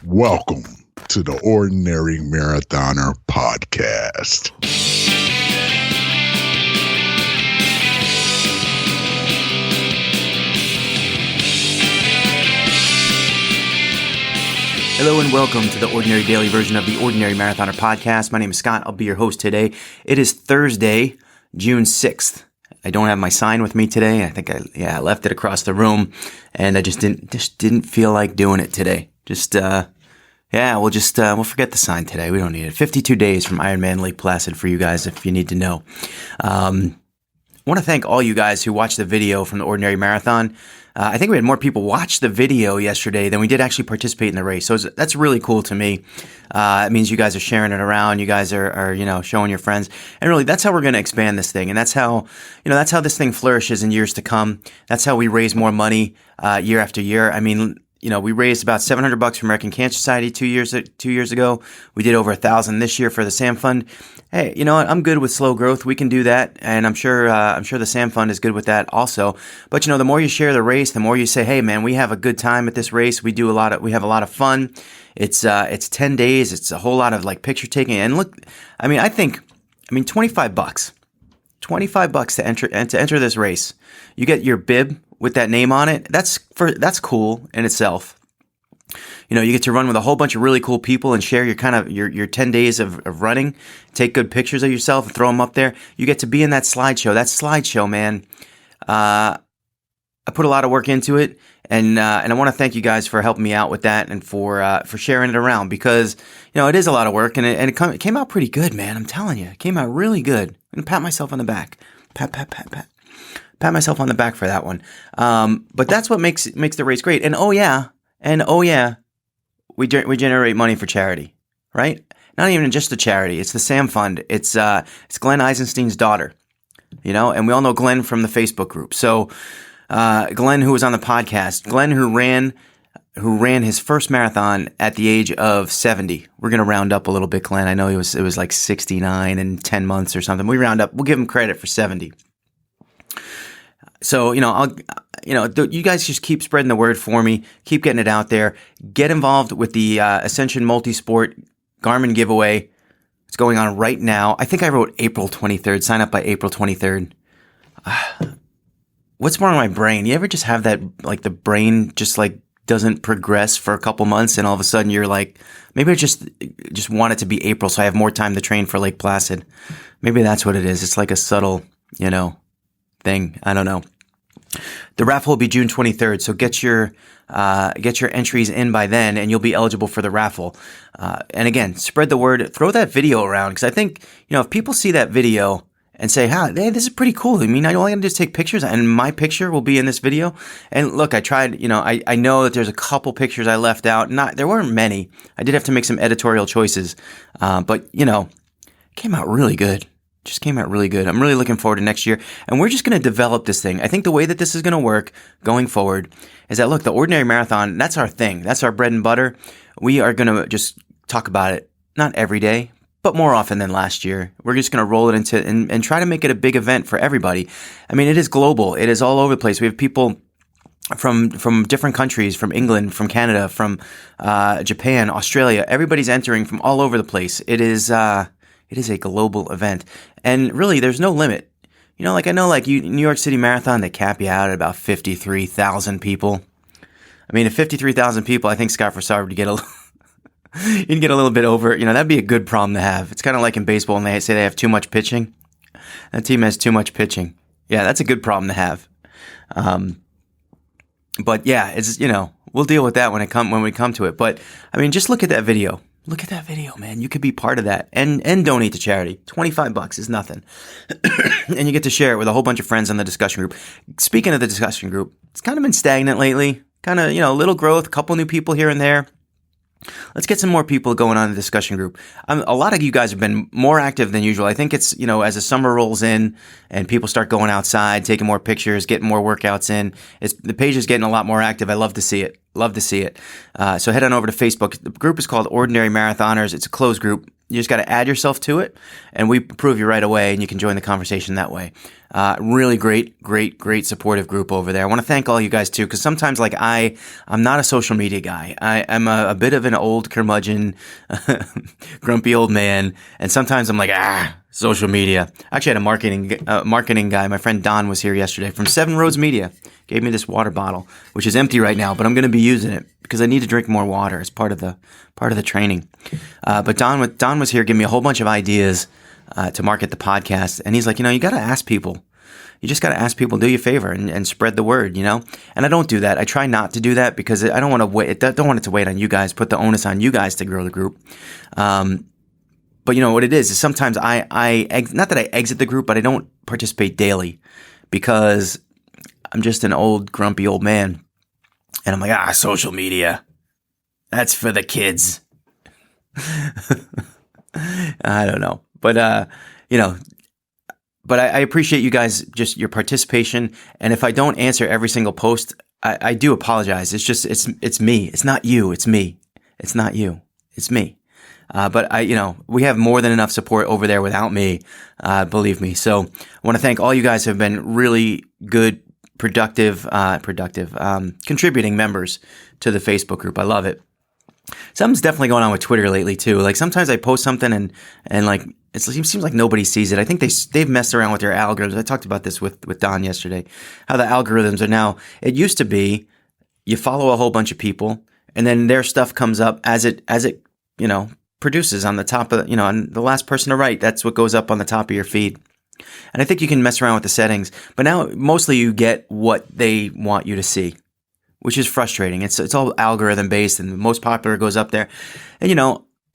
Welcome to the Ordinary Marathoner Podcast. Hello and welcome to the Ordinary Daily version of the Ordinary Marathoner Podcast. My name is Scott. I'll be your host today. It is Thursday, June 6th. I don't have my sign with me today. I think I left it across the room, and I just didn't feel like doing it today. We'll forget the sign today. We don't need it. 52 days from Ironman Lake Placid for you guys if you need to know. I want to thank all you guys who watched the video from the Ordinary Marathon. I think we had more people watch the video yesterday than we did actually participate in the race. So that's really cool to me. It means you guys are sharing it around. You guys are showing your friends. And really, that's how we're going to expand this thing. And that's how this thing flourishes in years to come. That's how we raise more money year after year. I mean, we raised about $700 for American Cancer Society 2 years ago. We did over 1,000 this year for the SAM Fund. Hey, you know what? I'm good with slow growth. We can do that, and I'm sure the SAM Fund is good with that also. But the more you share the race, the more you say, "Hey, man, we have a good time at this race. We have a lot of fun. It's 10 days. It's a whole lot of picture taking. And look, $25, $25 to enter this race. You get your bib with that name on it. That's cool in itself. You get to run with a whole bunch of really cool people and share your 10 days of running. Take good pictures of yourself and throw them up there. You get to be in that slideshow. That slideshow, man. I put a lot of work into it, and I want to thank you guys for helping me out with that and for sharing it around because it is a lot of work and it came out pretty good, man. I'm telling you, it came out really good. I'm gonna pat myself on the back. Pat myself on the back for that one. But that's what makes the race great. And oh yeah, we generate money for charity, right? Not even just the charity. It's the SAM Fund. It's Glenn Eisenstein's daughter, and we all know Glenn from the Facebook group. So Glenn, who was on the podcast, Glenn who ran his first marathon at the age of 70. We're gonna round up a little bit, Glenn. I know it was like 69 and 10 months or something. We round up. We'll give him credit for 70. So, you guys just keep spreading the word for me. Keep getting it out there. Get involved with the Ascension Multisport Garmin giveaway. It's going on right now. I think I wrote April 23rd. Sign up by April 23rd. What's wrong with my brain? You ever just have that, the brain just doesn't progress for a couple months and all of a sudden you're like, maybe I just want it to be April so I have more time to train for Lake Placid. Maybe that's what it is. It's like a subtle, thing. I don't know. The raffle will be June 23rd, so get your entries in by then, and you'll be eligible for the raffle. And again, spread the word. Throw that video around because I think if people see that video and say, "Hey, this is pretty cool." I mean, all I gotta do is take pictures, and my picture will be in this video. And look, I tried. I know that there's a couple pictures I left out. There weren't many. I did have to make some editorial choices, but it came out really good. Just came out really good. I'm really looking forward to next year. And we're just going to develop this thing. I think the way that this is going to work going forward is that, look, the Ordinary Marathon, that's our thing. That's our bread and butter. We are going to just talk about it, not every day, but more often than last year. We're just going to roll it into and try to make it a big event for everybody. I mean, it is global. It is all over the place. We have people from different countries, from England, from Canada, from Japan, Australia. Everybody's entering from all over the place. It is a global event. And really, there's no limit. I know New York City Marathon, they cap you out at about 53,000 people. I mean, at 53,000 people, I think Scott Frossard would get you'd get a little bit over. That'd be a good problem to have. It's kind of like in baseball when they say they have too much pitching. That team has too much pitching. Yeah, that's a good problem to have. But yeah, it's, we'll deal with that when we come to it. But I mean, just look at that video. Look at that video, man. You could be part of that and donate to charity. $25 is nothing. And you get to share it with a whole bunch of friends on the discussion group. Speaking of the discussion group, it's kind of been stagnant lately. Kind of, little growth, a couple new people here and there. Let's get some more people going on the discussion group. A lot of you guys have been more active than usual. I think it's, as the summer rolls in and people start going outside, taking more pictures, getting more workouts in, the page is getting a lot more active. I love to see it. So head on over to Facebook. The group is called Ordinary Marathoners. It's a closed group. You just got to add yourself to it, and we approve you right away, and you can join the conversation that way. Really great supportive group over there. I want to thank all you guys too, because sometimes like I'm not a social media guy. I'm a bit of an old curmudgeon, grumpy old man, and sometimes I'm like, social media. I actually had a marketing guy. My friend Don was here yesterday from Seven Roads Media. Gave me this water bottle, which is empty right now, but I'm going to be using it because I need to drink more water as part of the training. But Don was here giving me a whole bunch of ideas to market the podcast, and he's like, you got to ask people. You just got to ask people, do you a favor and spread the word, And I don't do that. I try not to do that because I don't want to wait. Don't want it to wait on you guys. Put the onus on you guys to grow the group. But what it is sometimes I not that I exit the group, but I don't participate daily because I'm just an old, grumpy old man. And I'm like, social media. That's for the kids. I don't know. But, but I appreciate you guys, just your participation. And if I don't answer every single post, I do apologize. It's me. It's not you. It's me. It's not you. It's me. But we have more than enough support over there without me, believe me. So I want to thank all you guys who have been really good, productive, contributing members to the Facebook group. I love it. Something's definitely going on with Twitter lately too. Like sometimes I post something and like it seems like nobody sees it. I think they've messed around with their algorithms. I talked about this with Don yesterday. How the algorithms are now. It used to be you follow a whole bunch of people and then their stuff comes up as it produces on the top of and the last person to write. That's what goes up on the top of your feed. And I think you can mess around with the settings, but now mostly you get what they want you to see, which is frustrating. It's all algorithm based, and the most popular goes up there. And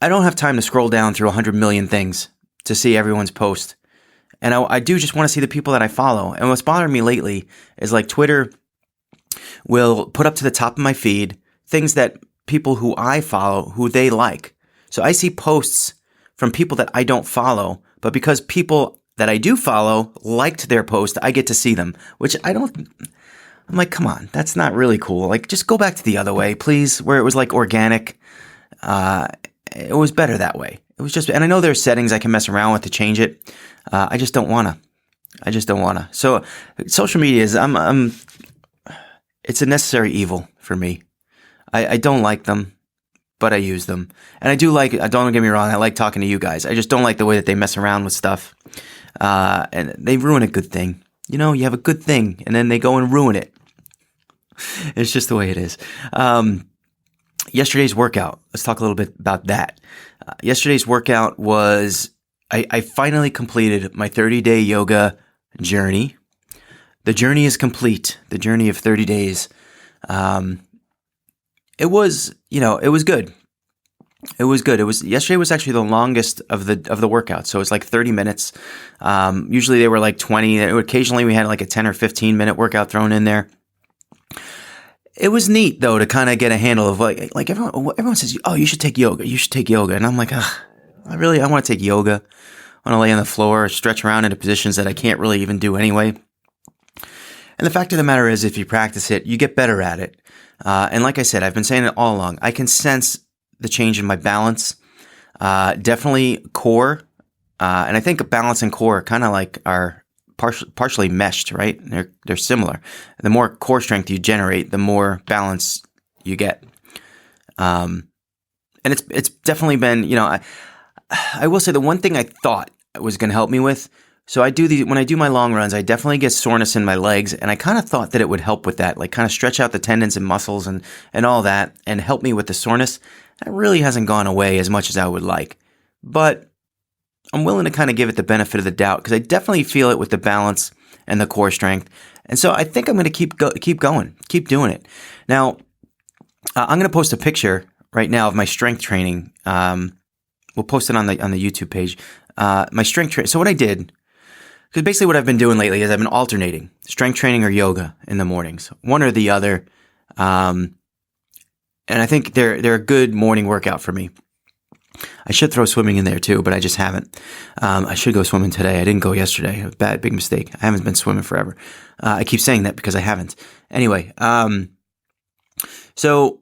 I don't have time to scroll down through 100 million things to see everyone's post. And I do just want to see the people that I follow. And what's bothering me lately is like Twitter will put up to the top of my feed things that people who I follow, who they like. So I see posts from people that I don't follow, but because people that I do follow liked their post, I get to see them, which I'm like, come on, that's not really cool. Like, just go back to the other way, please, where it was like organic. It was better that way. It was just, and I know there's settings I can mess around with to change it. I just don't want to. So social media is, it's a necessary evil for me. I don't like them, but I use them. And I do don't get me wrong, I like talking to you guys. I just don't like the way that they mess around with stuff. And they ruin a good thing. You have a good thing and then they go and ruin it. It's just the way it is. Yesterday's workout. Let's talk a little bit about that. Yesterday's workout was, I finally completed my 30-day yoga journey. The journey is complete. The journey of 30 days. It was good. It was good. Yesterday was actually the longest of the workout. So it's like 30 minutes. Usually they were like 20. Occasionally we had like a 10 or 15 minute workout thrown in there. It was neat though to kind of get a handle of like everyone says, oh, you should take yoga. You should take yoga. And I'm like, I want to take yoga. I want to lay on the floor or stretch around into positions that I can't really even do anyway. And the fact of the matter is, if you practice it, you get better at it. And like I said, I've been saying it all along. I can sense the change in my balance. Definitely core. And I think balance and core kind of like are partially meshed, right? They're similar. The more core strength you generate, the more balance you get. And it's definitely been, I will say the one thing I thought was going to help me with. So when I do my long runs, I definitely get soreness in my legs, and I kind of thought that it would help with that, like kind of stretch out the tendons and muscles and all that, and help me with the soreness. That really hasn't gone away as much as I would like, but I'm willing to kind of give it the benefit of the doubt because I definitely feel it with the balance and the core strength, and so I think I'm going to keep going, keep doing it. Now, I'm going to post a picture right now of my strength training. We'll post it on the YouTube page. My strength training. So what I did. Because basically what I've been doing lately is I've been alternating strength training or yoga in the mornings, one or the other. And I think they're a good morning workout for me. I should throw swimming in there too, but I just haven't. I should go swimming today. I didn't go yesterday. Big mistake. I haven't been swimming forever. I keep saying that because I haven't. Anyway, so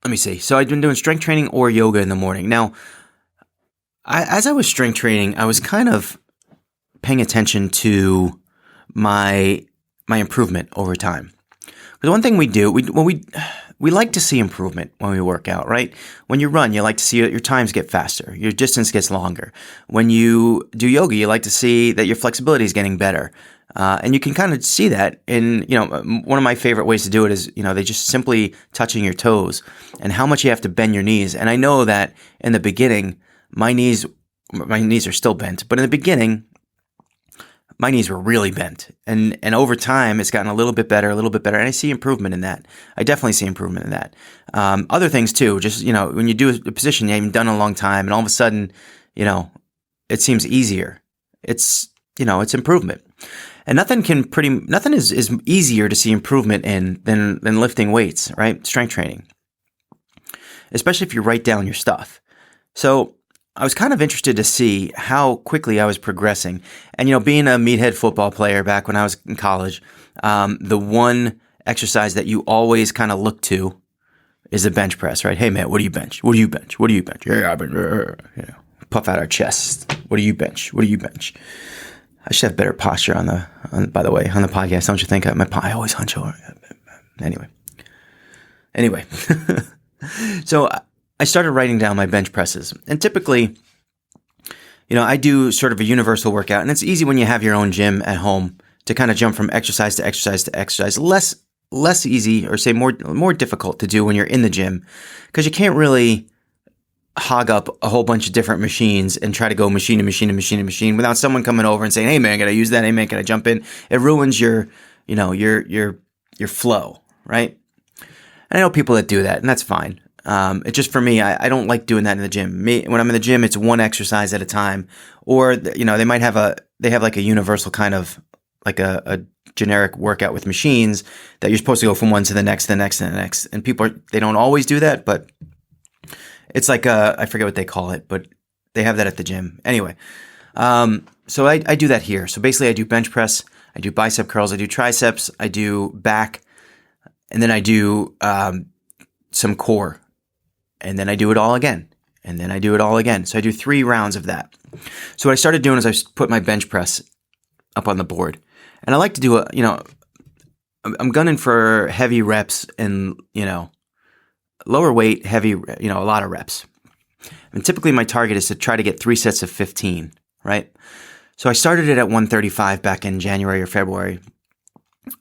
let me see. So I've been doing strength training or yoga in the morning. Now, As I was strength training, I was kind of paying attention to my improvement over time. Because one thing we do, we like to see improvement when we work out, right? When you run, you like to see your times get faster, your distance gets longer. When you do yoga, you like to see that your flexibility is getting better. And you can kind of see that in, one of my favorite ways to do it is, they just simply touching your toes and how much you have to bend your knees. And I know that in the beginning, my knees are still bent, but in the beginning, my knees were really bent. And over time, it's gotten a little bit better. And I see improvement in that. I definitely see improvement in that. Other things too, just, when you do a position you haven't done in a long time and all of a sudden, it seems easier. It's improvement. And nothing is easier to see improvement in than lifting weights, right? Strength training. Especially if you write down your stuff. So I was kind of interested to see how quickly I was progressing. And, being a meathead football player back when I was in college, the one exercise that you always kind of look to is the bench press, right? Hey, man, what do you bench? What do you bench? What do you bench? Yeah, I've been, puff out our chests. What do you bench? What do you bench? I should have better posture on the podcast. Don't you think? I always hunch over. Anyway. So I started writing down my bench presses. And typically, I do sort of a universal workout. And it's easy when you have your own gym at home to kind of jump from exercise to exercise to exercise. Less easy, or say more difficult to do when you're in the gym, because you can't really hog up a whole bunch of different machines and try to go machine to machine to machine to machine without someone coming over and saying, "Hey man, can I use that? Hey man, can I jump in?" It ruins your flow, right? And I know people that do that, and that's fine. It's just for me, I don't like doing that in the gym. When I'm in the gym, it's one exercise at a time, or they might have like a universal kind of like a generic workout with machines that you're supposed to go from one to the next, and people they don't always do that, but it's like I forget what they call it, but they have that at the gym. Anyway, so I do that here. So basically, I do bench press, I do bicep curls, I do triceps, I do back, and then I do some core. And then I do it all again. And then I do it all again. So I do 3 rounds of that. So what I started doing is I put my bench press up on the board. And I like to do I'm gunning for heavy reps and, lower weight, heavy, a lot of reps. And typically my target is to try to get 3 sets of 15, right? So I started it at 135 back in January or February,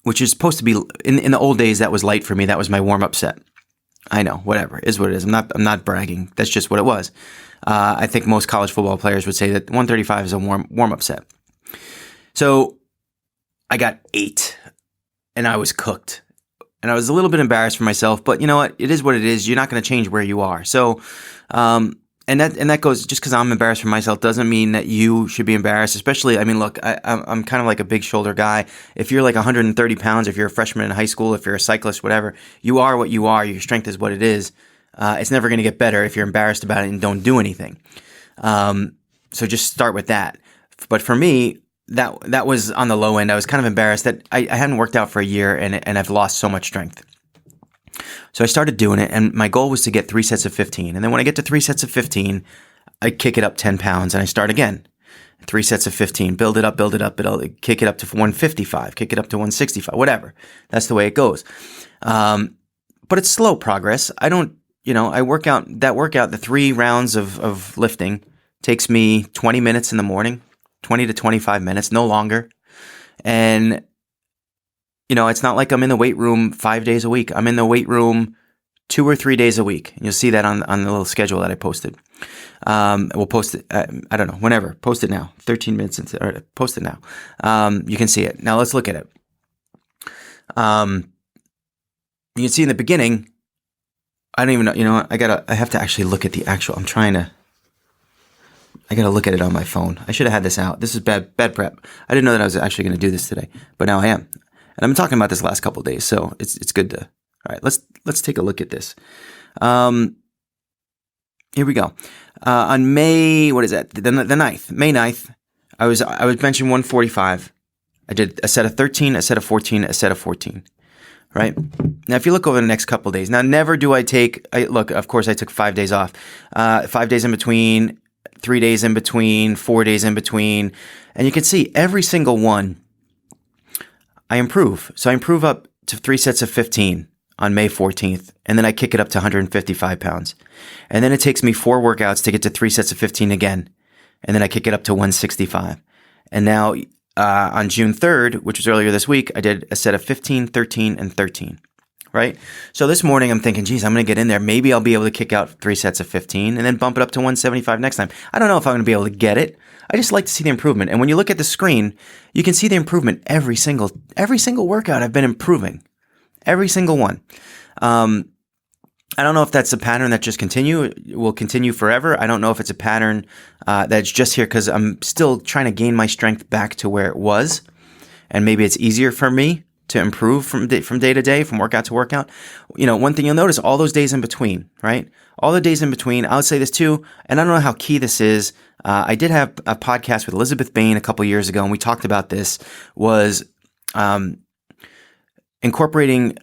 which is supposed to be, in the old days, that was light for me. That was my warm-up set. I know, whatever, is what it is. I'm not bragging. That's just what it was. I think most college football players would say that 135 is a warm-up set. So I got 8, and I was cooked. And I was a little bit embarrassed for myself, but you know what? It is what it is. You're not going to change where you are. So, and that goes, just because I'm embarrassed for myself doesn't mean that you should be embarrassed. Especially, look, I'm kind of like a big shoulder guy. If you're like 130 pounds, if you're a freshman in high school, if you're a cyclist, whatever, you are what you are. Your strength is what it is. It's never going to get better if you're embarrassed about it and don't do anything. So just start with that. But for me, that was on the low end. I was kind of embarrassed that I hadn't worked out for a year and I've lost so much strength. So I started doing it, and my goal was to get 3 sets of 15. And then when I get to 3 sets of 15, I kick it up 10 pounds, and I start again. 3 sets of 15, build it up, kick it up to 155, kick it up to 165, whatever. That's the way it goes. But it's slow progress. I don't, I work out, the 3 rounds of lifting takes me 20 minutes in the morning, 20 to 25 minutes, no longer. And it's not like I'm in the weight room 5 days a week. I'm in the weight room 2 or 3 days a week. You'll see that on the little schedule that I posted. We'll post it, I don't know, whenever. Post it now. 13 minutes into, or post it now. You can see it. Now let's look at it. You can see in the beginning, I don't even know, I have to actually look at the actual, I got to look at it on my phone. I should have had this out. This is bad prep. I didn't know that I was actually going to do this today, but now I am. And I've been talking about this last couple of days, so it's good to. All right, let's take a look at this. Here we go. On May, what is that? The 9th, May 9th, I was benching 145. I did a set of 13, a set of 14, a set of 14. Right? Now, if you look over the next couple of days, now never do I take. Look, of course, I took 5 days off. 5 days in between. 3 days in between, 4 days in between. And you can see every single one, I improve. So I improve up to 3 sets of 15 on May 14th. And then I kick it up to 155 pounds. And then it takes me 4 workouts to get to 3 sets of 15 again. And then I kick it up to 165. And now on June 3rd, which was earlier this week, I did a set of 15, 13, and 13. Right? So this morning I'm thinking, geez, I'm going to get in there. Maybe I'll be able to kick out 3 sets of 15 and then bump it up to 175 next time. I don't know if I'm going to be able to get it. I just like to see the improvement. And when you look at the screen, you can see the improvement every single workout. I've been improving. Every single one. I don't know if that's a pattern that just will continue forever. I don't know if it's a pattern that's just here because I'm still trying to gain my strength back to where it was. And maybe it's easier for me to improve from day to day, from workout to workout. One thing you'll notice, all those days in between, right? All the days in between, I would say this too, and I don't know how key this is. I did have a podcast with Elizabeth Bain a couple years ago, and we talked about this, was incorporating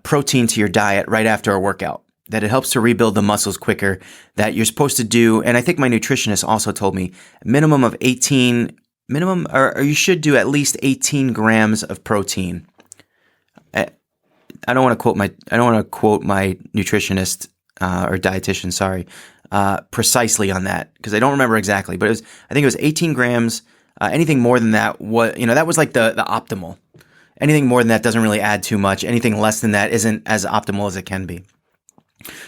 protein to your diet right after a workout, that it helps to rebuild the muscles quicker, that you're supposed to do, and I think my nutritionist also told me, minimum, or you should do at least 18 grams of protein. I don't want to quote my nutritionist or dietitian, sorry, precisely on that because I don't remember exactly, but I think it was 18 grams. Anything more than that, that was like the optimal. Anything more than that doesn't really add too much. Anything less than that isn't as optimal as it can be.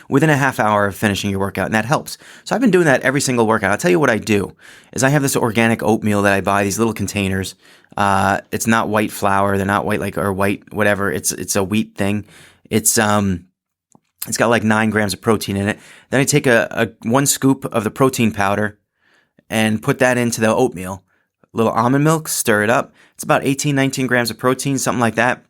Within a half hour of finishing your workout, and that helps. So I've been doing that every single workout. I'll tell you what I do is I have this organic oatmeal that I buy, these little containers. It's not white flour. They're not white or white whatever. It's a wheat thing. It's got like 9 grams of protein in it. Then I take a 1 scoop of the protein powder and put that into the oatmeal. A little almond milk, stir it up. It's about 18, 19 grams of protein, something like that.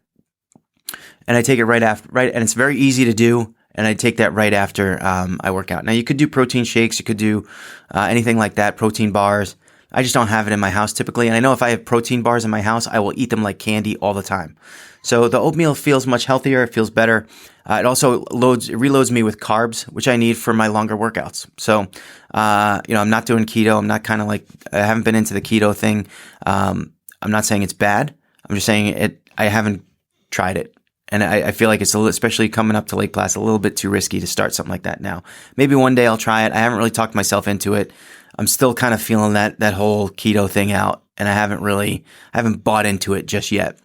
And I take it and it's very easy to do. And I take that right after I work out. Now, you could do protein shakes. You could do anything like that, protein bars. I just don't have it in my house typically. And I know if I have protein bars in my house, I will eat them like candy all the time. So the oatmeal feels much healthier. It feels better. It also reloads me with carbs, which I need for my longer workouts. So, I'm not doing keto. I'm not I haven't been into the keto thing. I'm not saying it's bad. I'm just saying I haven't tried it. And I feel like it's especially coming up to Lake Placid, a little bit too risky to start something like that now. Maybe one day I'll try it. I haven't really talked myself into it. I'm still kind of feeling that whole keto thing out, and I haven't bought into it just yet.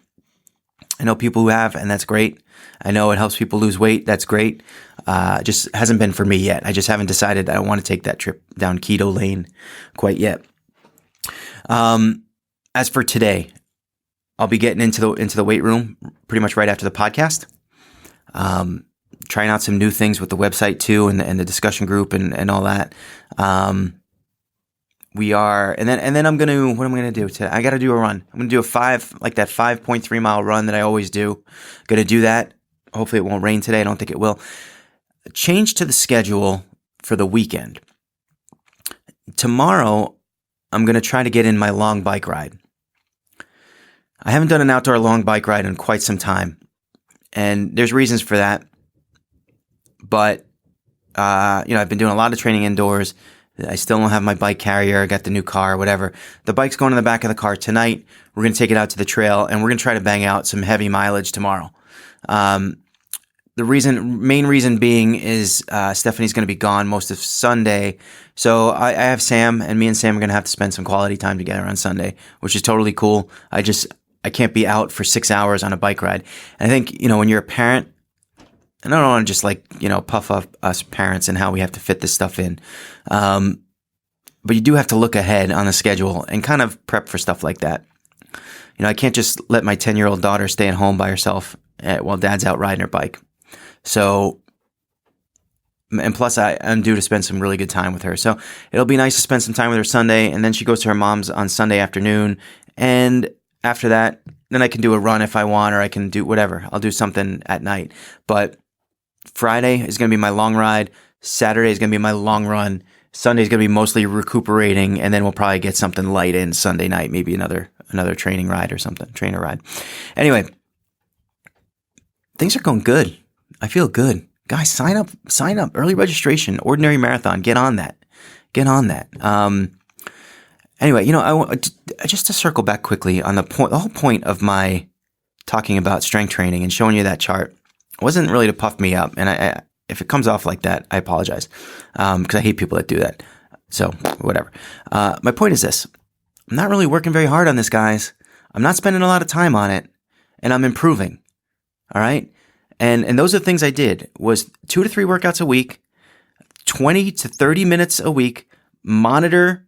I know people who have, and that's great. I know it helps people lose weight. That's great. Just hasn't been for me yet. I just haven't decided I don't want to take that trip down keto lane quite yet. As for today, I'll be getting into the weight room pretty much right after the podcast. Trying out some new things with the website too, and the discussion group and all that. We are, and then what am I gonna do today? I got to do a run. I'm gonna do a 5.3 mile run that I always do. Gonna do that. Hopefully it won't rain today. I don't think it will. Change to the schedule for the weekend. Tomorrow, I'm gonna try to get in my long bike ride. I haven't done an outdoor long bike ride in quite some time, and there's reasons for that. But I've been doing a lot of training indoors. I still don't have my bike carrier. I got the new car, whatever. The bike's going in the back of the car tonight. We're going to take it out to the trail, and we're going to try to bang out some heavy mileage tomorrow. The main reason being is Stephanie's going to be gone most of Sunday. So I have Sam, and me and Sam are going to have to spend some quality time together on Sunday, which is totally cool. I can't be out for 6 hours on a bike ride. And I think, when you're a parent, and I don't want to just puff up us parents and how we have to fit this stuff in. But you do have to look ahead on the schedule and kind of prep for stuff like that. I can't just let my 10-year-old daughter stay at home by herself while dad's out riding her bike. So, and plus I'm due to spend some really good time with her. So it'll be nice to spend some time with her Sunday. And then she goes to her mom's on Sunday afternoon. And after that, then I can do a run if I want, or I can do whatever. I'll do something at night. But Friday is going to be my long ride. Saturday is going to be my long run. Sunday is going to be mostly recuperating, and then we'll probably get something light in Sunday night, maybe another training ride or something, trainer ride. Anyway, things are going good. I feel good. Guys, sign up. Early registration, Ordinary Marathon. Get on that. Get on that. Anyway, just to circle back quickly on the whole point of my talking about strength training and showing you that chart wasn't really to puff me up. And if it comes off like that, I apologize, because I hate people that do that. So whatever. My point is this: I'm not really working very hard on this, guys. I'm not spending a lot of time on it, and I'm improving. All right. And those are the things I did: was 2 to 3 workouts a week, 20 to 30 minutes a week. Monitor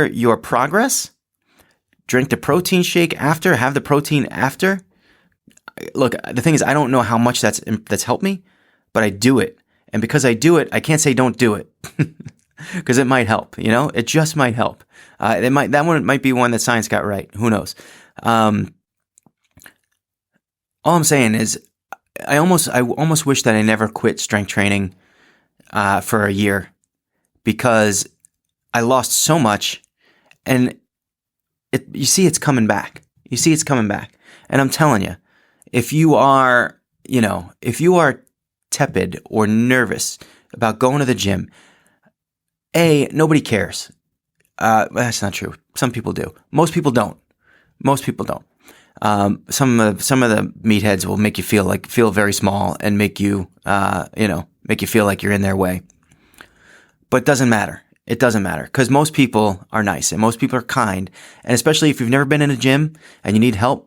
your progress. Drink the protein shake after. Have the protein after. Look, the thing is, I don't know how much that's helped me, but I do it, and because I do it, I can't say don't do it, because it might help. It just might help. That one might be one that science got right. Who knows? All I'm saying is, I almost wish that I never quit strength training for a year, because I lost so much, and you see it's coming back. You see it's coming back, and I'm telling you, if you are tepid or nervous about going to the gym, nobody cares. That's not true. Some people do. Most people don't. Some of the meatheads will make you feel very small and make you feel like you're in their way. But it doesn't matter. It doesn't matter, because most people are nice and most people are kind. And especially if you've never been in a gym and you need help,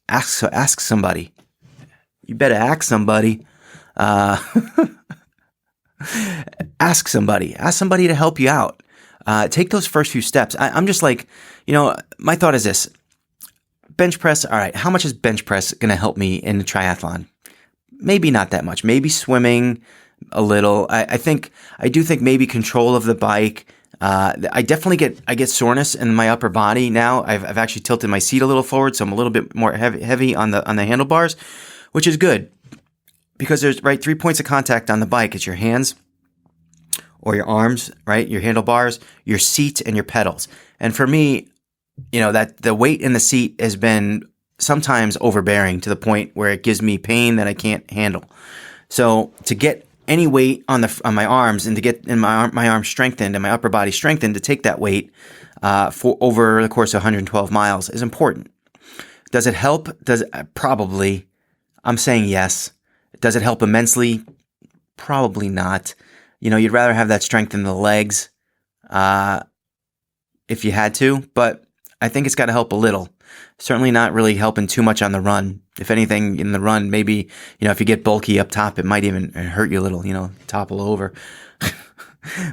ask somebody. You better ask somebody. Ask somebody. Ask somebody to help you out. Take those first few steps. I'm just like, my thought is this. Bench press, all right, how much is bench press going to help me in the triathlon? Maybe not that much. Maybe swimming a little. I do think maybe control of the bike. I definitely get soreness in my upper body now. I've actually tilted my seat a little forward, so I'm a little bit more heavy on the handlebars, which is good, because there's 3 points of contact on the bike. It's your hands or your arms, right? Your handlebars, your seat, and your pedals. And for me, that the weight in the seat has been sometimes overbearing to the point where it gives me pain that I can't handle. So to get any weight on my arms, and to get my arms strengthened and my upper body strengthened to take that weight for over the course of 112 miles is important. Does it help? Probably. I'm saying yes. Does it help immensely? Probably not. You'd rather have that strength in the legs if you had to, but I think it's got to help a little. Certainly not really helping too much on the run. If anything, in the run, maybe, if you get bulky up top, it might even hurt you a little, topple over.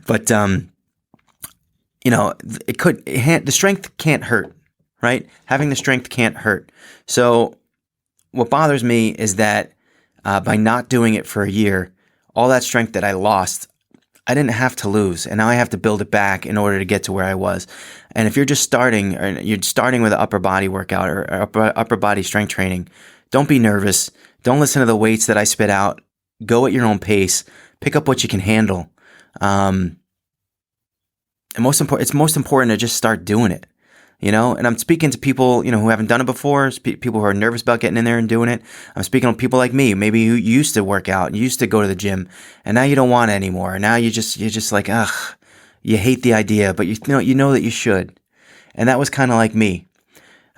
But, the strength can't hurt, right? Having the strength can't hurt. So what bothers me is that by not doing it for a year, all that strength that I lost, I didn't have to lose, and now I have to build it back in order to get to where I was. And if you're just starting with an upper body workout or upper body strength training, don't be nervous. Don't listen to the weights that I spit out. Go at your own pace. Pick up what you can handle. And it's most important to just start doing it. And I'm speaking to people, who haven't done it before, people who are nervous about getting in there and doing it. I'm speaking to people like me, maybe you used to work out, you used to go to the gym, and now you don't want it anymore. Now you're just like, you hate the idea, but you know that you should. And that was kind of like me.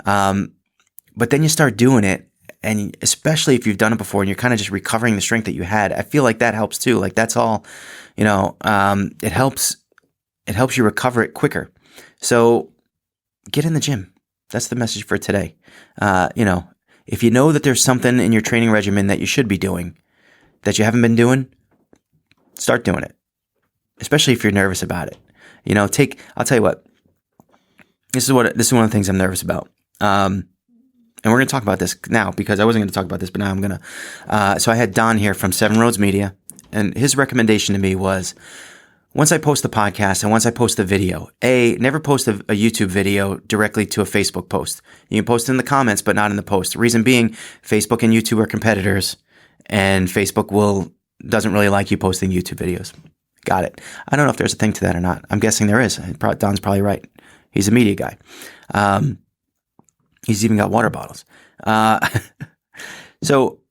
But then you start doing it, and especially if you've done it before and you're kind of just recovering the strength that you had, I feel like that helps too. Like that's all, it helps you recover it quicker. So get in the gym. That's the message for today. If you know that there's something in your training regimen that you should be doing that you haven't been doing, start doing it. Especially if you're nervous about it. I'll tell you what. This is one of the things I'm nervous about. And we're going to talk about this now, because I wasn't going to talk about this, but now I'm going to. So I had Don here from Seven Roads Media, and his recommendation to me was, once I post the podcast and once I post the video, never post a YouTube video directly to a Facebook post. You can post it in the comments, but not in the post. The reason being, Facebook and YouTube are competitors, and Facebook doesn't really like you posting YouTube videos. Got it. I don't know if there's a thing to that or not. I'm guessing there is. Don's probably right. He's a media guy. He's even got water bottles. So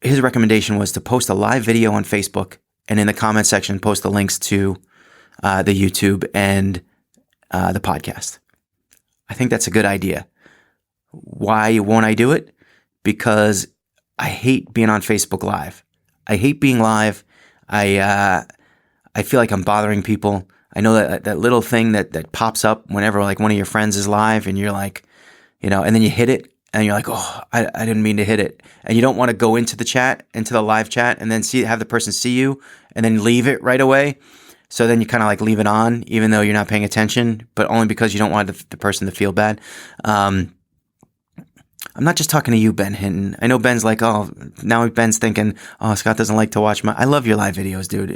his recommendation was to post a live video on Facebook, and in the comment section, post the links to the YouTube and the podcast. I think that's a good idea. Why won't I do it? Because I hate being on Facebook Live. I hate being live. I feel like I'm bothering people. I know that little thing that pops up whenever like one of your friends is live and you're like, and then you hit it and you're like, oh, I didn't mean to hit it. And you don't want to go into the live chat and then have the person see you and then leave it right away. So then you kind of like leave it on, even though you're not paying attention, but only because you don't want the person to feel bad. I'm not just talking to you, Ben Hinton. I know Ben's like, oh, now Ben's thinking, oh, Scott doesn't like to watch I love your live videos, dude.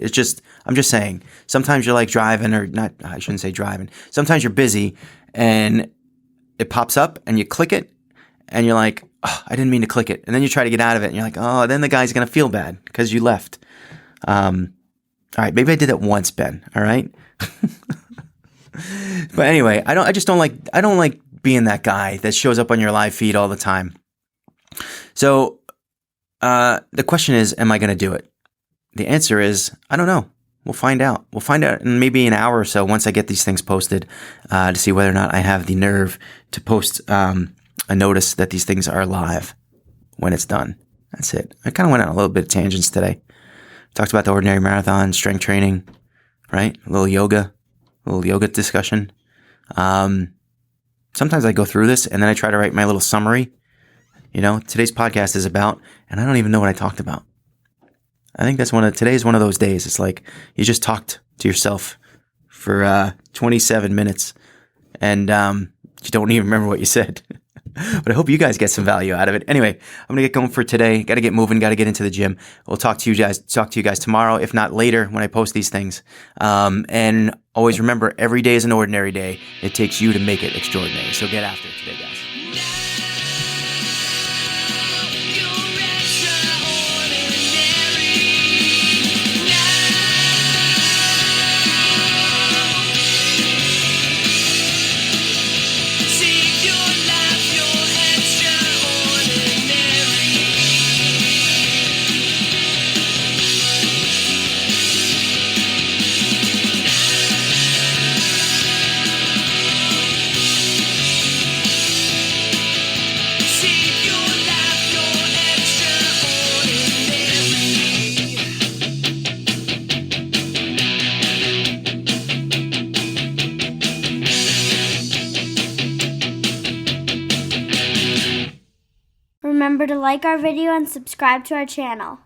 I'm just saying, sometimes you're like driving or not, I shouldn't say driving. Sometimes you're busy and it pops up and you click it and you're like, oh, I didn't mean to click it. And then you try to get out of it and you're like, oh, then the guy's going to feel bad because you left. All right. Maybe I did it once, Ben. All right. But anyway, I don't like being that guy that shows up on your live feed all the time. So the question is, am I going to do it? The answer is, I don't know. We'll find out. We'll find out in maybe an hour or so once I get these things posted to see whether or not I have the nerve to post a notice that these things are live when it's done. That's it. I kind of went on a little bit of tangents today. Talked about the Ordinary Marathon, strength training, right? A little yoga discussion. Sometimes I go through this and then I try to write my little summary. Today's podcast is about, and I don't even know what I talked about. I think today's one of those days. It's like you just talked to yourself for 27 minutes and you don't even remember what you said. But I hope you guys get some value out of it. Anyway, I'm going to get going for today. Got to get moving. Got to get into the gym. We'll talk to you guys tomorrow, if not later when I post these things. And always remember, every day is an ordinary day. It takes you to make it extraordinary. So get after it today, guys. Remember to like our video and subscribe to our channel.